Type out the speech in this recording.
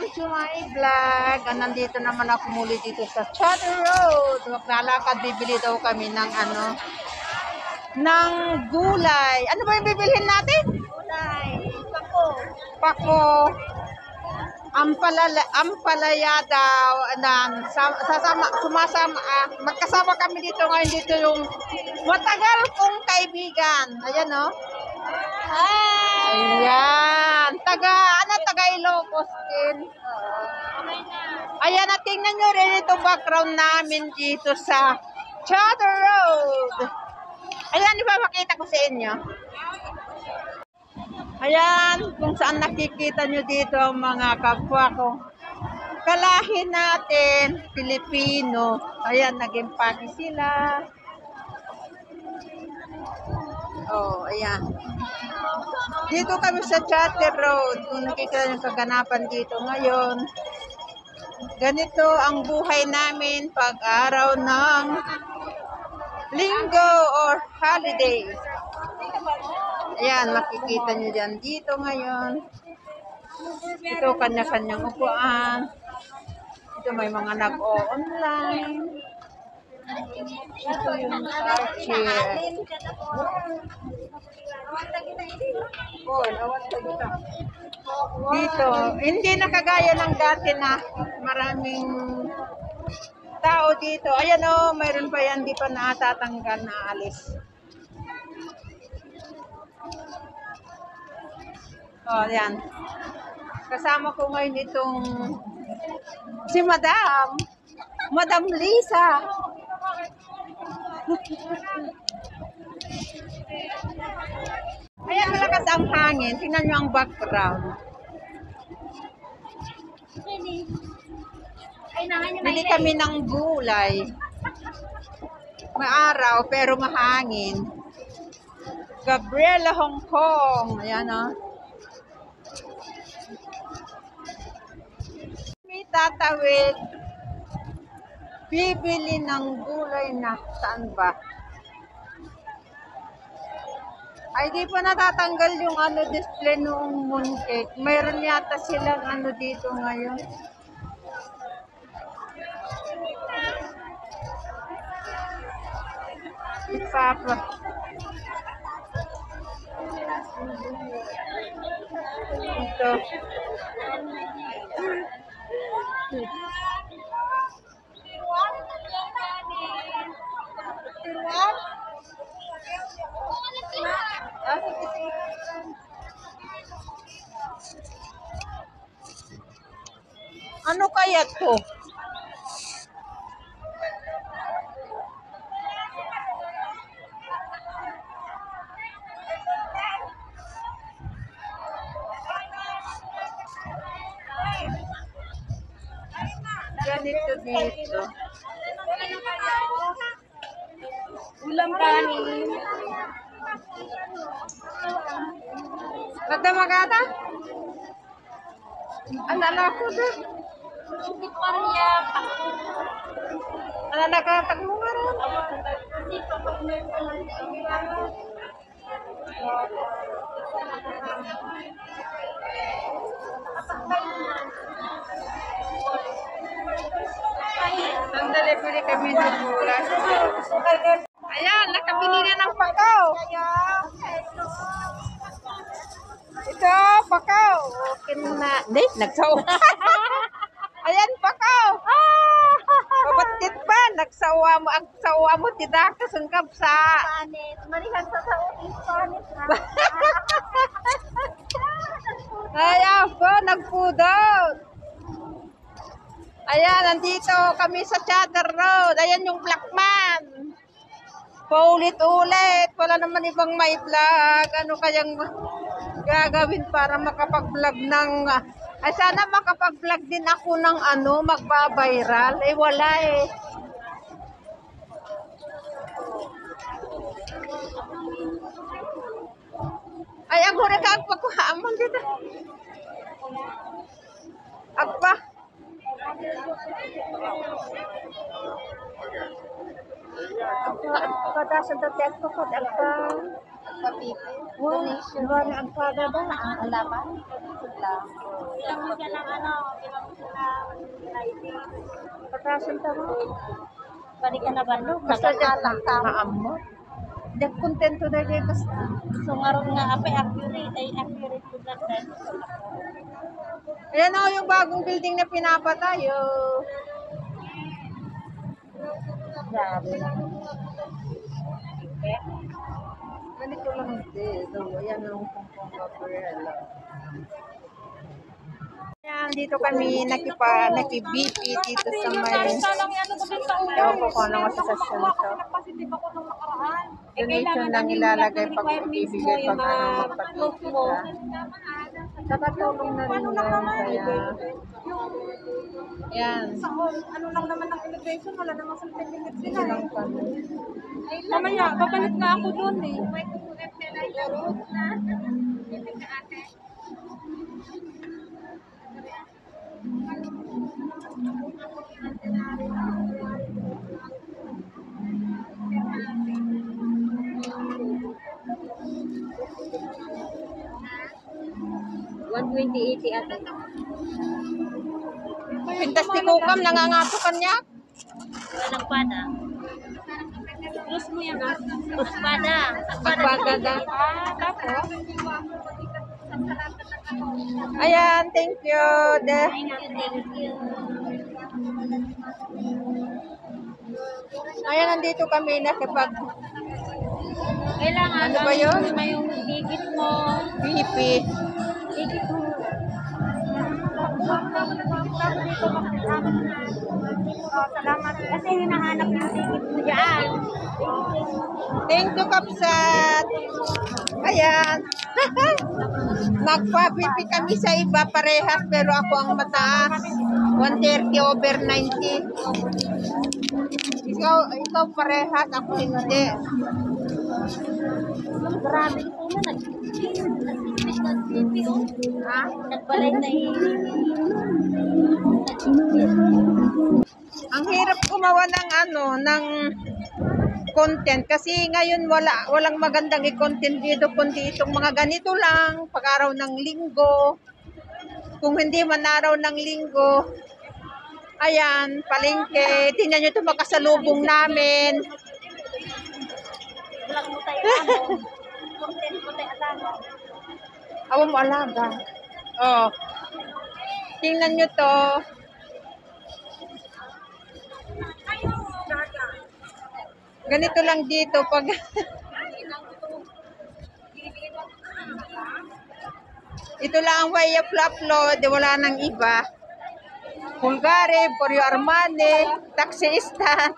Welcome to my vlog. Nandito naman ako muli dito sa Charter Road. Maglalakad, bibili daw kami ng ng gulay. Ano ba yung bibilhin natin? Gulay. Pako. Pako. Ampalaya daw. Magkasama kami dito ngayon. Dito yung matagal kong kaibigan. Ayan o. Hi! Ayan. Taga Ilocos din. Ayan, tingnan nyo rin itong background namin dito sa Charter Road. Ayan, ipapakita ko sa inyo. Ayan, kung saan nakikita nyo dito ang mga kapwa ko. Kalahin natin, Pilipino. Ayan, naging pagi sila. Oh, ayan. Dito kami sa Charter Road. Kung nakikita yung kaganapan dito ngayon. Ganito ang buhay namin pag araw ng linggo or holiday. Ayan, makikita nyo dyan dito ngayon. Ito kanya-kanyang upuan. Ito may mga nag-o-online. Ito yung chair. Dito, hindi nakagaya ng dati na maraming tao dito. Ayan o, mayroon pa yan, di pa natatanggal na alis. O, yan. Kasama ko ngayon itong si Madam Lisa. Ayan, malakas ang hangin. Tingnan nyo ang background. Bili kami ng gulay. Maaraw pero mahangin. Gabriela Hong Kong. Ayan o. May tatawid. Bibili ng gulay na saan ba? Ay, di pa natatanggal yung display noong mooncake. Mayroon yata silang dito ngayon. Ipapa. Ito. Ano kaya to? Ganito dito. Ulam kanin. Gata magata? Alala ko doon. Hindi pa rin yan. Alala ka tag mo nga rin. Sandali, pili kami ng gulay. Ayan, nakabili na ng pakaw. Ito, pakaw. Okay na. Hindi, nagsawa. Ayan, pakaw. Kabatit ba? Nagsawa mo. Ang sawa mo, tidak kasungkap sa... Panit. Marihan sa sautis. Panit na. Ayan po, nagpudot. Ayan, nandito kami sa Charter Road. Ayan yung Blackman. Paulit-ulit. Wala naman ibang may vlog. Ano kayang gagawin para makapag-vlog ng... Ay, sana makapag-vlog din ako ng magba-viral. Eh, wala eh. Ay, ang huri ka, agpakuhamon dito. Agpa. Agpa, sa datet ko, agpa. Papipi. Donation. Wala ang paga ba? Wala pa? Lang. Ilang mo siya ng ano, ilang mo siya ng lighting. Patasan tamo. Balik ka na ba, no? Basta dyan Nagkakalang tao. maamo. Dek kontento na kayo basta. So, ngaron nga, apay accurate. Ay, accurate ko lang dahil. Ayan o, yung bagong building na pinapatayo. Grabe. Ganito lang dito. Ayan ang Pongpong Cabrera. Ayan, dito kami naki-BP dito sa may... Ewan ko kung anong asosasyon ito. Donation lang ilalagay pag ibibigay pag ano magpatulog ka. Nakatulong na rin yan. Kaya... Ayan. Ano lang naman ang immigration, wala namang something minutes Dito lang kami. Mamaya, babalik na ako doon eh. $120.80 ate. Pintas ni Kukam, nangangapukan niya. Walang pada. Terus mo yan ah. Terus pada. Magpagada. Tapos? Ayan, thank you. Thank you. Ayan, nandito kami nakipag Kailangan Ano ba yun? May yung digit mo. BP. Digit mo. Salamat. Kasi hinahanap yung digit mo dyan. Thank you, Kapsat. Ayan. Nagpa-BP kami sa iba parehas pero ako ang mataas. 130/90. Ikaw parehas, ako hindi. Grabe ito na. Nag-BP oh. Ha? Nagbalay na Ang hirap gumawa ng ng content kasi ngayon walang magandang i-content dito kundi itong mga ganito lang pag araw ng linggo. Kung hindi man araw ng linggo, ayan, palengke. Tingnan nyo ito makasalubong namin. Vlog mo tayo ano. Content mo tayo alaga. Awa mo alaga. Oh. Tingnan nyo to. Ganito lang dito pag ito lang ang way of upload, wala nang iba. Bulgari, Porio Armani, taxi stand.